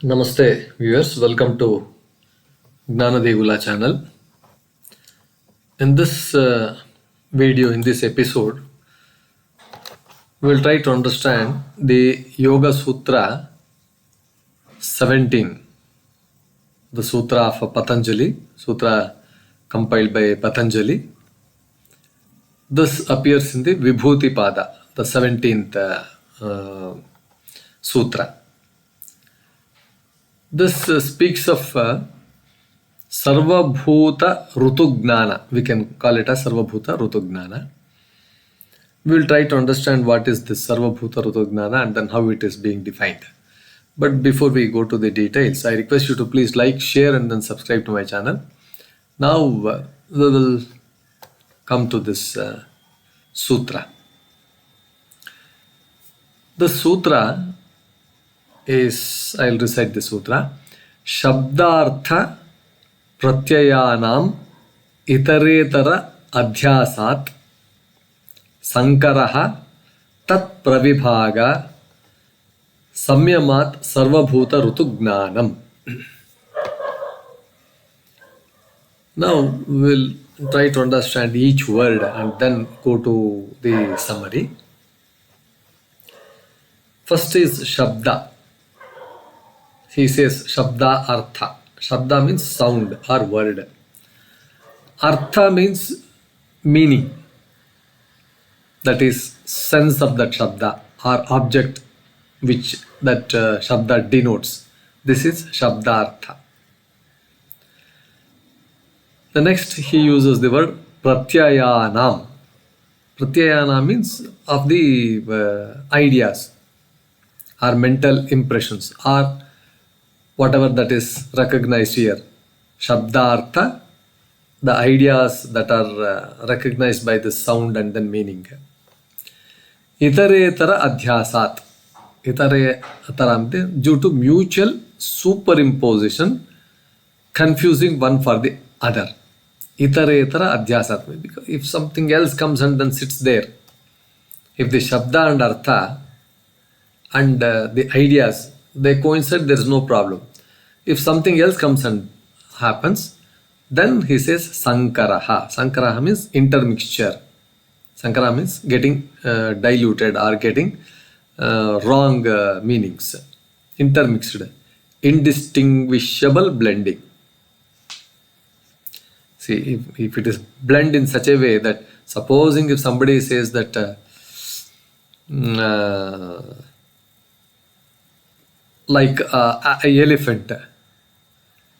Namaste viewers, welcome to Gnana channel. In this video, in this episode, we will try to understand the Yoga Sutra 17, the Sutra of Patanjali, Sutra compiled by Patanjali. This appears in the Vibhuti-pada, the 17th Sutra. This speaks of Sarvabhuta Rutugnana. We can call it as Sarvabhuta Rutugnana. We will try to understand what is this Sarvabhuta Rutugnana and then how it is being defined. But before we go to the details, I request you to please like, share and then subscribe to my channel. Now we will come to this Sutra. The Sutra is, I'll recite the Sutra. Śabda pratyayānām itaretara adhyāsāt saṅkaraḥ tat-pravibhāga Samyamat sarvabhuta rutugnānam. Now we'll try to understand each word and then go to the summary. First is śabda. He says śabda artha. Śabda means sound or word. Artha means meaning. That is sense of that śabda or object which that śabda denotes. This is śabda artha. The next he uses the word pratyayānām. Pratyayānām means of the ideas or mental impressions or whatever that is recognized here. Śabda artha, the ideas that are recognized by the sound and then meaning. Itaretara adhyāsāt. Itaretara, due to mutual superimposition, confusing one for the other. Itaretara adhyāsāt. Because if something else comes and then sits there, if the śabda and artha and the ideas, they coincide, there is no problem. If something else comes and happens, then he says saṅkaraḥ. Saṅkaraḥ means intermixture. Saṅkaraḥ means getting diluted or getting wrong meanings. Intermixed. Indistinguishable blending. See, if it is blend in such a way that, supposing if somebody says that like a elephant.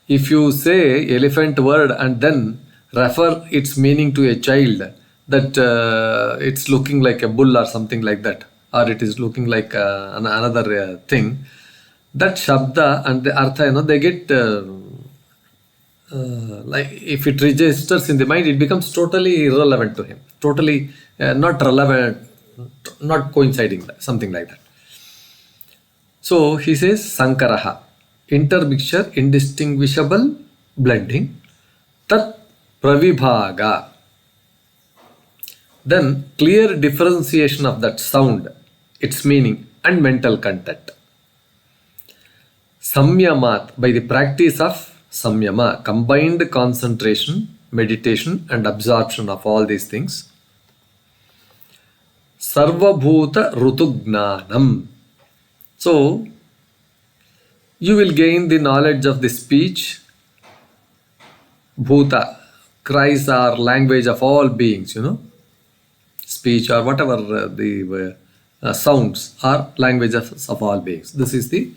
If you say elephant word and then refer its meaning to a child, that it's looking like a bull or something like that, or it is looking like another thing, that śabda and the artha, they get like if it registers in the mind, it becomes totally irrelevant to him, totally not relevant, not coinciding, something like that. So he says saṅkaraḥ, intermixture, indistinguishable blending, tat-pravibhāga. Then clear differentiation of that sound, its meaning and mental content. Samyamat, by the practice of Samyama, combined concentration, meditation and absorption of all these things. Sarvabhuta rutugnānam. So, you will gain the knowledge of the speech, bhuta, cries or language of all beings, speech or whatever the sounds or languages of all beings. This is the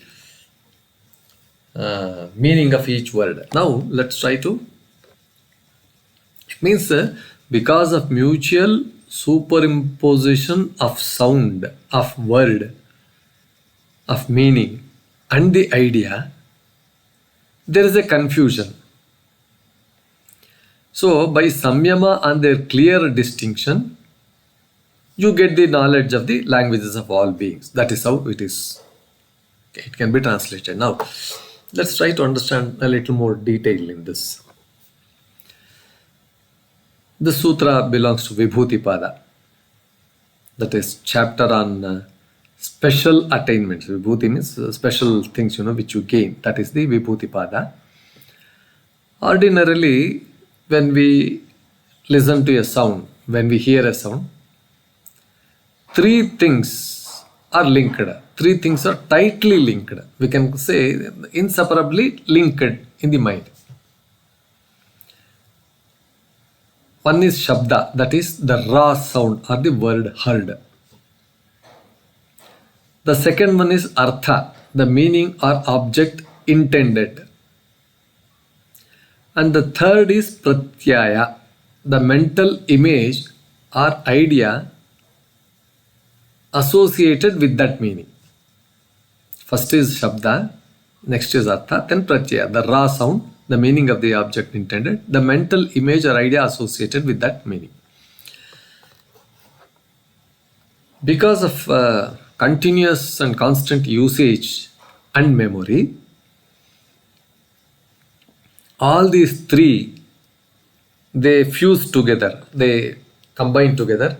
meaning of each word. Now, let's try to, it means because of mutual superimposition of sound, of word, of meaning and the idea, there is a confusion. So by Samyama and their clear distinction, you get the knowledge of the languages of all beings. That is how it is. Okay, it can be translated. Now let's try to understand a little more detail in this. The sutra belongs to Vibhuti-pada. That is chapter on special attainments. Vibhuti means special things, which you gain. That is the Vibhuti Pada. Ordinarily, when we listen to a sound, when we hear a sound, three things are linked. Three things are tightly linked. We can say inseparably linked in the mind. One is śabda, that is the raw sound or the word heard. The second one is artha, the meaning or object intended. And the third is pratyaya, the mental image or idea associated with that meaning. First is śabda, next is artha, then pratyaya, the raw sound, the meaning of the object intended, the mental image or idea associated with that meaning. Because of continuous and constant usage and memory, all these three, they fuse together, they combine together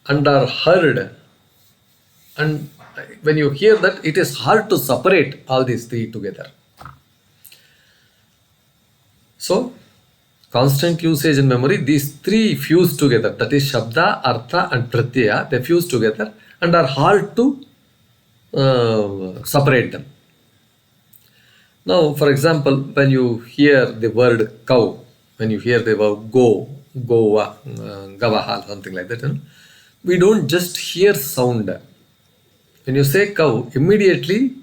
and are heard. And when you hear that, it is hard to separate all these three together. So, constant usage and memory, these three fuse together. That is śabda, artha and pratyaya. They fuse together and are hard to separate them. Now, for example, when you hear the word cow, when you hear the word go, goa, gavaha, something like that, we don't just hear sound. When you say cow, immediately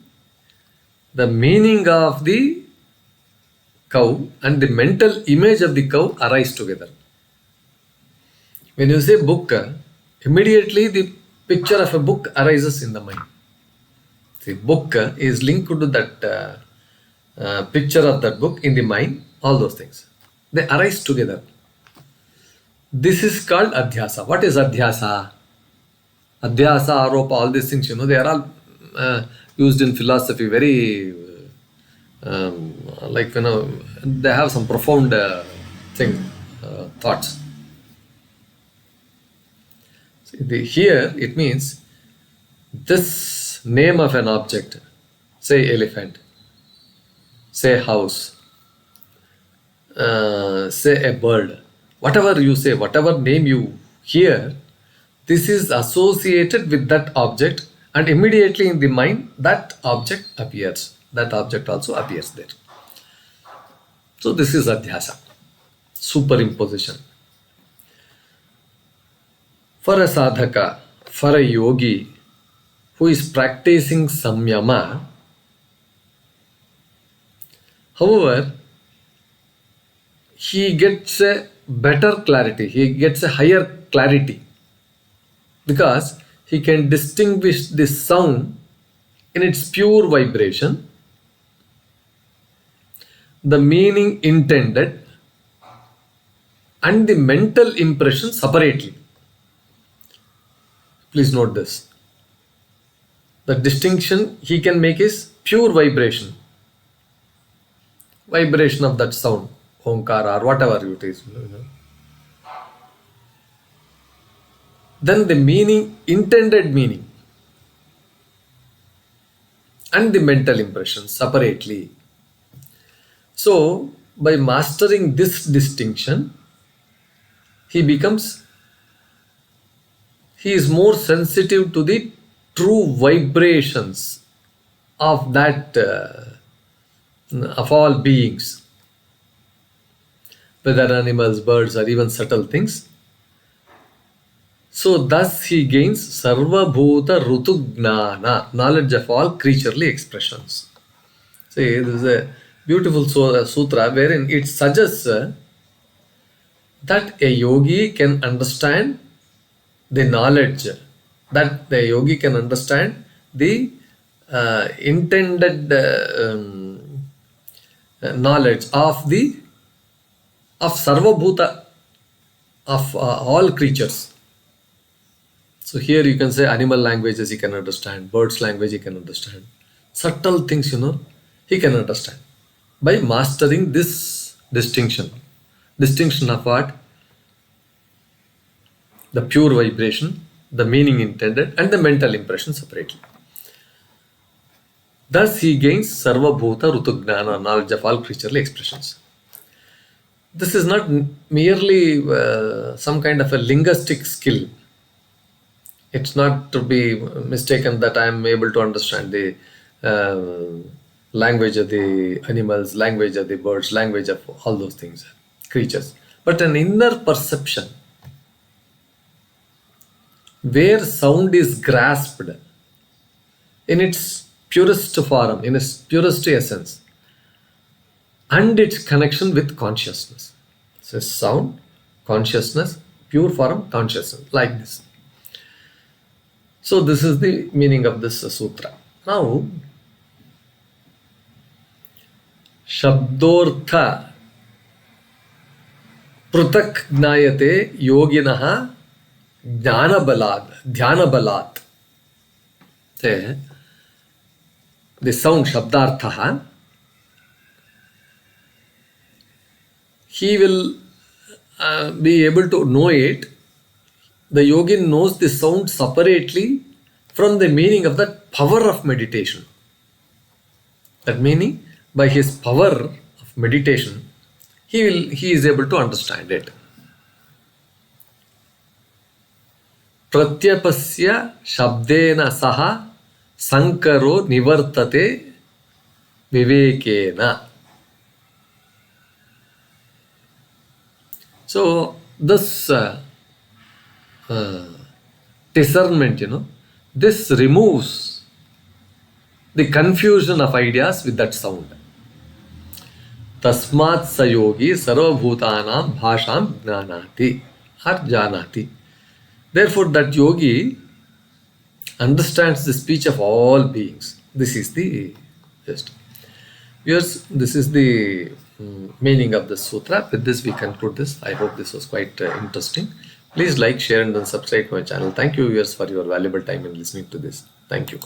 the meaning of the cow and the mental image of the cow arise together. When you say book, immediately the picture of a book arises in the mind. The book is linked to that picture of that book in the mind, all those things. They arise together. This is called adhyāsāt. What is adhyāsāt? Adhyāsāt, aropa, all these things, they are all used in philosophy very, they have some profound thoughts. Here it means this name of an object, say elephant, say house, say a bird, whatever you say, whatever name you hear, this is associated with that object, and immediately in the mind that object appears. That object also appears there. So this is adhyāsāt, superimposition. For a sadhaka, for a yogi who is practicing Samyama, however, he gets a better clarity, he gets a higher clarity, because he can distinguish the sound in its pure vibration, the meaning intended, and the mental impression separately. Please note this. The distinction he can make is pure vibration. Vibration of that sound, onkara or whatever it is. Then the meaning, intended meaning, and the mental impression separately. So, by mastering this distinction, he is more sensitive to the true vibrations of that, of all beings, whether animals, birds, or even subtle things. So thus he gains sarva bhuta rutu gnana, knowledge of all creaturely expressions. See, this is a beautiful sutra wherein it suggests that a yogi can understand the knowledge, that the yogi can understand the intended knowledge of sarva bhuta, of all creatures. So here you can say animal languages he can understand, birds language he can understand, subtle things he can understand by mastering this distinction of what? The pure vibration, the meaning intended, and the mental impression separately. Thus he gains sarvabhuta rutugnana, knowledge of all creaturely expressions. This is not merely some kind of a linguistic skill. It's not to be mistaken that I am able to understand the language of the animals, language of the birds, language of all those things, creatures. But an inner perception where sound is grasped in its purest form, in its purest essence, and its connection with consciousness. So sound, consciousness, pure form, consciousness, like this. So this is the meaning of this sutra. Now, śabdortha prutak gnayate yoginaha dhyānabalat. Say, the sound śabdartha, he will be able to know it. The yogin knows the sound separately from the meaning of that power of meditation. That meaning, by his power of meditation, he is able to understand it. Pratyapasya śabdena saha saṅkaro nivartate vivekena. So this discernment, this removes the confusion of ideas with that sound. Tasmat sayogi sarvabhutānām bhāṣām jnānāti or janāti. Therefore, that yogi understands the speech of all beings. This is the gist. Yes, this is the meaning of the sutra. With this, we conclude this. I hope this was quite interesting. Please like, share, and then subscribe to my channel. Thank you, viewers, for your valuable time in listening to this. Thank you.